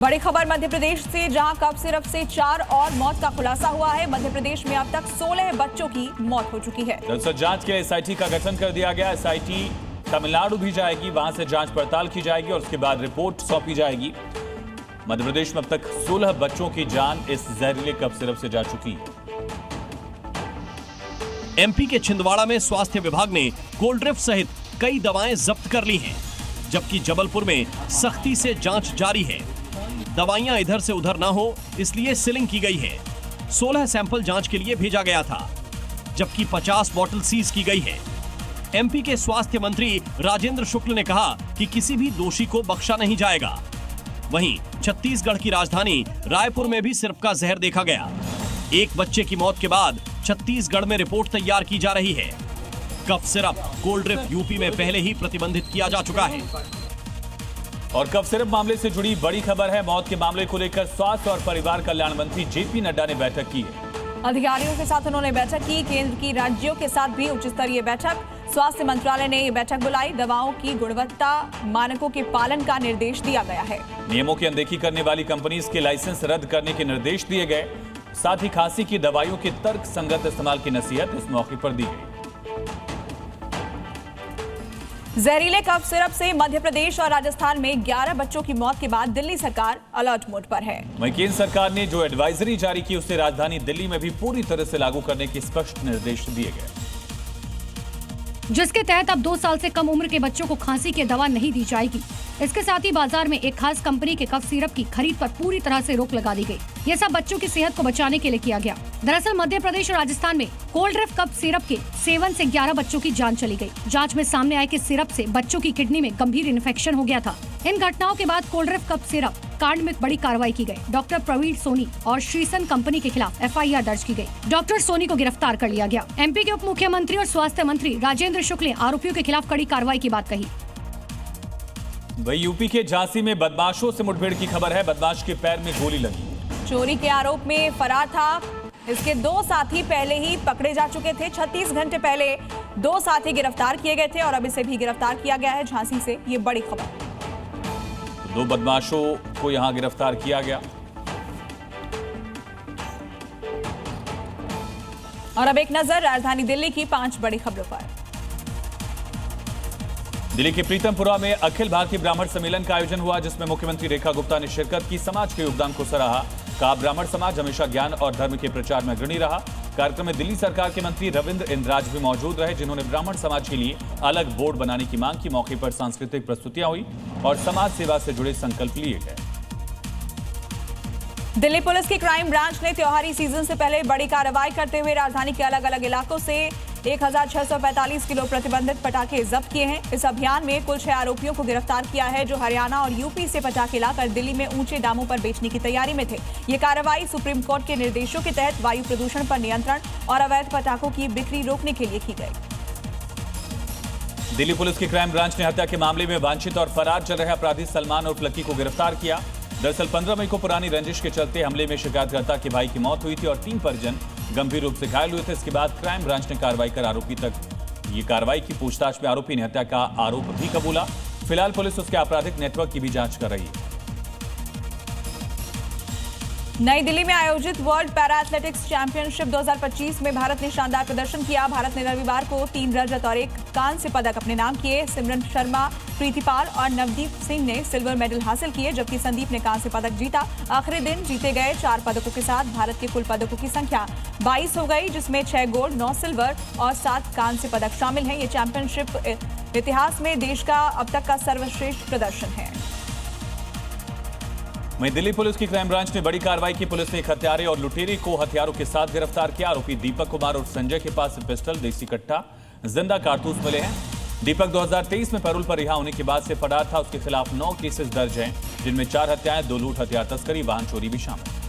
बड़ी खबर मध्य प्रदेश से, जहां कफ सिरप से 4 और मौत का खुलासा हुआ है। मध्य प्रदेश में अब तक 16 बच्चों की मौत हो चुकी है। दरअसल जांच के लिए एसआईटी का गठन कर दिया गया। एसआईटी तमिलनाडु भी जाएगी, वहां से जांच पड़ताल की जाएगी और उसके बाद रिपोर्ट सौंपी जाएगी। मध्य प्रदेश में अब तक 16 बच्चों की जान इस जहरीले कफ सिरप से जा चुकी है। एमपी के छिंदवाड़ा में स्वास्थ्य विभाग ने कोल्ड ड्रिफ्ट सहित कई दवाएं जब्त कर ली हैं, जबकि जबलपुर में सख्ती से जांच जारी है। दवाइयां इधर से उधर ना हो इसलिए सीलिंग की गई है। 16 सैंपल जांच के लिए भेजा गया था, जबकि 50 बोतल सीज की गई है। एमपी के स्वास्थ्य मंत्री राजेंद्र शुक्ल ने कहा कि किसी भी दोषी को बख्शा नहीं जाएगा। वहीं छत्तीसगढ़ की राजधानी रायपुर में भी सिरप का जहर देखा गया। एक बच्चे की मौत के बाद छत्तीसगढ़ में रिपोर्ट तैयार की जा रही है। Cough syrup Coldrif UP में पहले ही प्रतिबंधित किया जा चुका है। और कफ सिरप मामले से जुड़ी बड़ी खबर है। मौत के मामले को लेकर स्वास्थ्य और परिवार कल्याण मंत्री जेपी नड्डा ने बैठक की है। अधिकारियों के साथ उन्होंने बैठक की। केंद्र की राज्यों के साथ भी उच्च स्तरीय बैठक। स्वास्थ्य मंत्रालय ने ये बैठक बुलाई। दवाओं की गुणवत्ता मानकों के पालन का निर्देश दिया गया है। नियमों की अनदेखी करने वाली कंपनीज के लाइसेंस रद्द करने के निर्देश दिए गए। साथ ही खांसी की दवाइयों के तर्क संगत इस्तेमाल की नसीहत इस मौके पर दी गई। जहरीले कफ सिरप से मध्य प्रदेश और राजस्थान में 11 बच्चों की मौत के बाद दिल्ली सरकार अलर्ट मोड पर है। वहीं केंद्र सरकार ने जो एडवाइजरी जारी की उसे राजधानी दिल्ली में भी पूरी तरह से लागू करने के स्पष्ट निर्देश दिए गए, जिसके तहत अब 2 साल से कम उम्र के बच्चों को खांसी की दवा नहीं दी जाएगी। इसके साथ ही बाजार में एक खास कंपनी के कफ सिरप की खरीद पर पूरी तरह से रोक लगा दी गई। यह सब बच्चों की सेहत को बचाने के लिए किया गया। दरअसल मध्य प्रदेश और राजस्थान में कोल्ड ड्रिफ्ट कफ सिरप के सेवन से 11 बच्चों की जान चली गई। जांच में सामने आया कि सिरप से बच्चों की किडनी में गंभीर इन्फेक्शन हो गया था। इन घटनाओं के बाद कोल्ड ड्रिफ्ट कफ सिरप कांड में बड़ी कार्रवाई की गई। डॉक्टर प्रवीण सोनी और श्रीसन कंपनी के खिलाफ एफआईआर दर्ज की गई। डॉक्टर सोनी को गिरफ्तार कर लिया गया। एमपी के उप मुख्यमंत्री और स्वास्थ्य मंत्री राजेंद्र शुक्ल ने आरोपियों के खिलाफ कड़ी कार्रवाई की बात कही। वहीं यूपी के झांसी में बदमाशों से मुठभेड़ की खबर है। बदमाश के पैर में गोली लगी। चोरी के आरोप में फरार था। इसके 2 साथी पहले ही पकड़े जा चुके थे। 36 घंटे पहले 2 साथी गिरफ्तार किए गए थे और अब इसे भी गिरफ्तार किया गया है। झांसी से ये बड़ी खबर। 2 बदमाशों को यहां गिरफ्तार किया गया। और अब एक नजर राजधानी दिल्ली की 5 बड़ी खबरों पर। दिल्ली के प्रीतमपुरा में अखिल भारतीय ब्राह्मण सम्मेलन का आयोजन हुआ, जिसमें मुख्यमंत्री रेखा गुप्ता ने शिरकत की। समाज के योगदान को सराहा। कहा ब्राह्मण समाज हमेशा ज्ञान और धर्म के प्रचार में अग्रणी रहा। कार्यक्रम में दिल्ली सरकार के मंत्री रविंद्र इंद्राज भी मौजूद रहे, जिन्होंने ब्राह्मण समाज के लिए अलग बोर्ड बनाने की मांग की। मौके पर सांस्कृतिक प्रस्तुतियां हुई और समाज सेवा से जुड़े संकल्प लिए गए। दिल्ली पुलिस की क्राइम ब्रांच ने त्योहारी सीजन से पहले बड़ी कार्रवाई करते हुए राजधानी के अलग अलग इलाकों से 1645 किलो प्रतिबंधित पटाखे जब्त किए हैं। इस अभियान में कुल 6 आरोपियों को गिरफ्तार किया है, जो हरियाणा और यूपी से पटाखे लाकर दिल्ली में ऊंचे दामों पर बेचने की तैयारी में थे। ये कार्रवाई सुप्रीम कोर्ट के निर्देशों के तहत वायु प्रदूषण पर नियंत्रण और अवैध पटाखों की बिक्री रोकने के लिए की गई। दिल्ली पुलिस की क्राइम ब्रांच ने हत्या के मामले में वांछित और फरार चल रहे अपराधी सलमान उर्फ लक्की को गिरफ्तार किया। दरअसल 15 मई को पुरानी रंजिश के चलते हमले में शिकायतकर्ता के भाई की मौत हुई थी और 3 परिजन गंभीर रूप से घायल हुए थे। इसके बाद क्राइम ब्रांच ने कार्रवाई कर आरोपी की पूछताछ में आरोपी ने हत्या का आरोप भी कबूला। फिलहाल पुलिस उसके आपराधिक नेटवर्क की भी जांच कर रही है। नई दिल्ली में आयोजित वर्ल्ड पैरा एथलेटिक्स चैंपियनशिप 2025 में भारत ने शानदार प्रदर्शन किया। भारत ने रविवार को 3 रजत और 1 कांस्य पदक अपने नाम किए। सिमरन शर्मा, प्रीति पाल और नवदीप सिंह ने सिल्वर मेडल हासिल किए, जबकि संदीप ने कांस्य पदक जीता। आखिरी दिन जीते गए 4 पदकों के साथ भारत के कुल पदकों की संख्या 22 हो गई, जिसमें 6 गोल्ड, 9 सिल्वर और 7 कांस्य पदक शामिल हैं। ये चैंपियनशिप इतिहास में देश का अब तक का सर्वश्रेष्ठ प्रदर्शन है। वहीं दिल्ली पुलिस की क्राइम ब्रांच ने बड़ी कार्रवाई की। पुलिस ने एक हत्यारे और लुटेरे को हथियारों के साथ गिरफ्तार किया। आरोपी दीपक कुमार और संजय के पास से पिस्टल, देसी कट्टा, जिंदा कारतूस मिले हैं। दीपक 2023 में पैरोल पर रिहा होने के बाद से फरार था। उसके खिलाफ 9 केसेस दर्ज हैं, जिनमें 4 हत्याएं, 2 लूट, हथियार तस्करी, वाहन चोरी भी शामिल।